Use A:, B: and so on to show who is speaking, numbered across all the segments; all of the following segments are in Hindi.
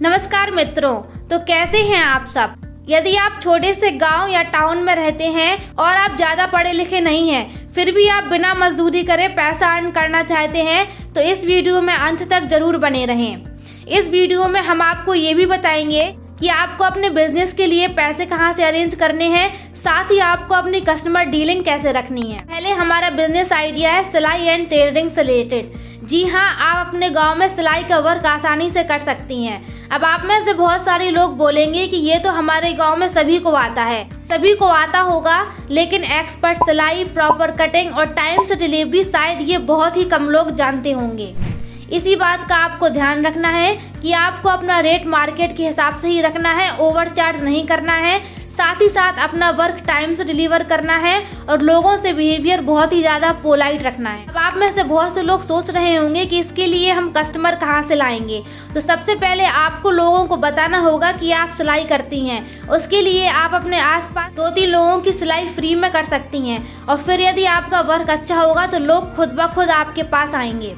A: नमस्कार मित्रों, तो कैसे हैं आप सब। यदि आप छोटे से गांव या टाउन में रहते हैं और आप ज़्यादा पढ़े लिखे नहीं हैं, फिर भी आप बिना मजदूरी करे पैसा अर्न करना चाहते हैं, तो इस वीडियो में अंत तक जरूर बने रहें। इस वीडियो में हम आपको ये भी बताएंगे कि आपको अपने बिजनेस के लिए पैसे कहाँ से अरेंज करने हैं, साथ ही आपको अपनी कस्टमर डीलिंग कैसे रखनी है। पहले हमारा बिजनेस आइडिया है सिलाई एंड टेलरिंग से रिलेटेड। जी हाँ, आप अपने गांव में सिलाई का वर्क आसानी से कर सकती हैं। अब आप में से बहुत सारे लोग बोलेंगे कि ये तो हमारे गांव में सभी को आता है। सभी को आता होगा, लेकिन एक्सपर्ट सिलाई, प्रॉपर कटिंग और टाइम से डिलीवरी शायद ये बहुत ही कम लोग जानते होंगे। इसी बात का आपको ध्यान रखना है कि आपको अपना रेट मार्केट के हिसाब से ही रखना है, ओवर चार्ज नहीं करना है। साथ ही साथ अपना वर्क टाइम से डिलीवर करना है और लोगों से बिहेवियर बहुत ही ज़्यादा पोलाइट रखना है। अब आप में से बहुत से लोग सोच रहे होंगे कि इसके लिए हम कस्टमर कहाँ से लाएंगे। तो सबसे पहले आपको लोगों को बताना होगा कि आप सिलाई करती हैं। उसके लिए आप अपने आसपास 2-3 लोगों की सिलाई फ्री में कर सकती हैं और फिर यदि आपका वर्क अच्छा होगा तो लोग खुद ब खुद आपके पास आएंगे।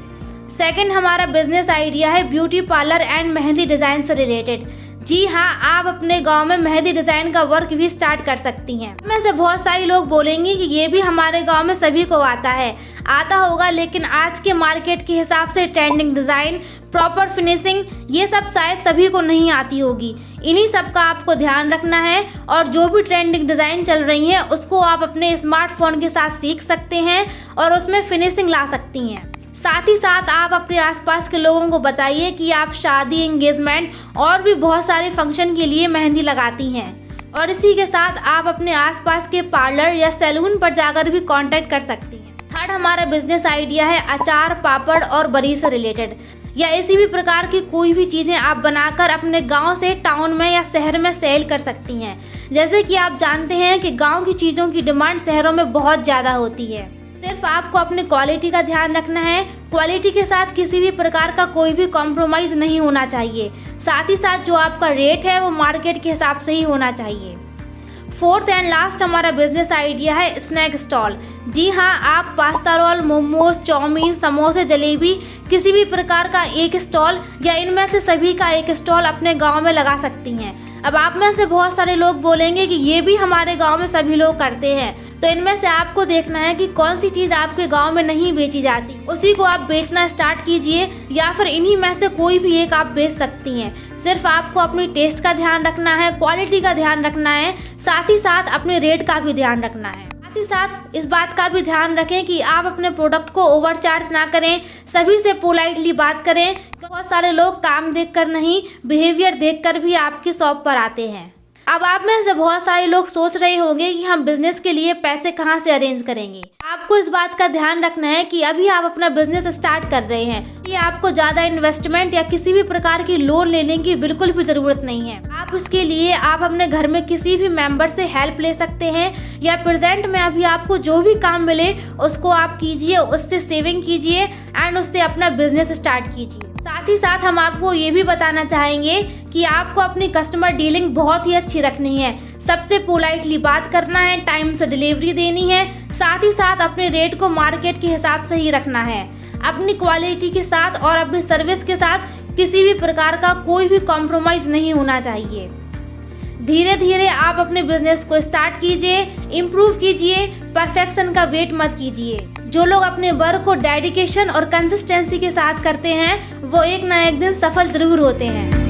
A: सेकंड हमारा बिजनेस आइडिया है beauty parlour and mehndi design से रिलेटेड। जी हाँ, आप अपने गांव में मेहंदी डिज़ाइन का वर्क भी स्टार्ट कर सकती हैं। में से बहुत सारे लोग बोलेंगे कि ये भी हमारे गांव में सभी को आता होगा, लेकिन आज के मार्केट के हिसाब से ट्रेंडिंग डिज़ाइन, प्रॉपर फिनिशिंग, ये सब शायद सभी को नहीं आती होगी। इन्हीं सब का आपको ध्यान रखना है और जो भी ट्रेंडिंग डिज़ाइन चल रही हैं उसको आप अपने स्मार्टफोन के साथ सीख सकते हैं और उसमें फिनिशिंग ला सकती हैं। साथ ही साथ आप अपने आसपास के लोगों को बताइए कि आप शादी, एंगेजमेंट और भी बहुत सारे फंक्शन के लिए मेहंदी लगाती हैं और इसी के साथ आप अपने आसपास के पार्लर या सैलून पर जाकर भी कांटेक्ट कर सकती हैं। थर्ड हमारा बिजनेस आइडिया है अचार, पापड़ और बरी से रिलेटेड, या इसी भी प्रकार की कोई भी चीज़ें आप बनाकर अपने गांव से टाउन में या शहर में सेल कर सकती हैं। जैसे कि आप जानते हैं कि गाँव की चीज़ों की डिमांड शहरों में बहुत ज़्यादा होती है। सिर्फ आपको अपनी क्वालिटी का ध्यान रखना है। क्वालिटी के साथ किसी भी प्रकार का कोई भी कॉम्प्रोमाइज़ नहीं होना चाहिए। साथ ही साथ जो आपका रेट है वो मार्केट के हिसाब से ही होना चाहिए। फोर्थ एंड लास्ट हमारा बिजनेस आइडिया है स्नैक स्टॉल। जी हाँ, आप पास्ता रोल, मोमोज, चाउमीन, समोसे, जलेबी, किसी भी प्रकार का एक स्टॉल या इनमें से सभी का एक स्टॉल अपने गांव में लगा सकती हैं। अब आप में से बहुत सारे लोग बोलेंगे कि ये भी हमारे गांव में सभी लोग करते हैं, तो इनमें से आपको देखना है कि कौन सी चीज़ आपके गांव में नहीं बेची जाती, उसी को आप बेचना स्टार्ट कीजिए, या फिर इन्हीं में से कोई भी एक आप बेच सकती हैं। सिर्फ आपको अपनी टेस्ट का ध्यान रखना है, क्वालिटी का ध्यान रखना है, साथ ही साथ अपने रेट का भी ध्यान रखना है। साथ ही साथ इस बात का भी ध्यान रखें कि आप अपने प्रोडक्ट को ओवर चार्ज ना करें, सभी से पोलाइटली बात करें। बहुत सारे लोग काम देखकर नहीं, बिहेवियर देखकर भी आपकी शॉप पर आते हैं। अब आप में से बहुत सारे लोग सोच रहे होंगे कि हम बिजनेस के लिए पैसे कहाँ से अरेंज करेंगे। आपको इस बात का ध्यान रखना है कि अभी आप अपना बिजनेस स्टार्ट कर रहे हैं, ये आपको ज़्यादा इन्वेस्टमेंट या किसी भी प्रकार की लोन लेने की बिल्कुल भी ज़रूरत नहीं है। आप इसके लिए आप अपने घर में किसी भी मेंबर से हेल्प ले सकते हैं, या प्रेजेंट में अभी आपको जो भी काम मिले उसको आप कीजिए, उससे सेविंग कीजिए एंड उससे अपना बिजनेस स्टार्ट कीजिए। साथ ही साथ हम आपको ये भी बताना चाहेंगे कि आपको अपनी कस्टमर डीलिंग बहुत ही अच्छी रखनी है। सबसे पोलाइटली बात करना है, टाइम से डिलीवरी देनी है, साथ ही साथ अपने रेट को मार्केट के हिसाब से ही रखना है। अपनी क्वालिटी के साथ और अपनी सर्विस के साथ किसी भी प्रकार का कोई भी कॉम्प्रोमाइज़ नहीं होना चाहिए। धीरे धीरे आप अपने बिजनेस को स्टार्ट कीजिए, इम्प्रूव कीजिए, परफेक्शन का वेट मत कीजिए। जो लोग अपने वर्क को डेडिकेशन और कंसिस्टेंसी के साथ करते हैं वो एक ना एक दिन सफल जरूर होते हैं।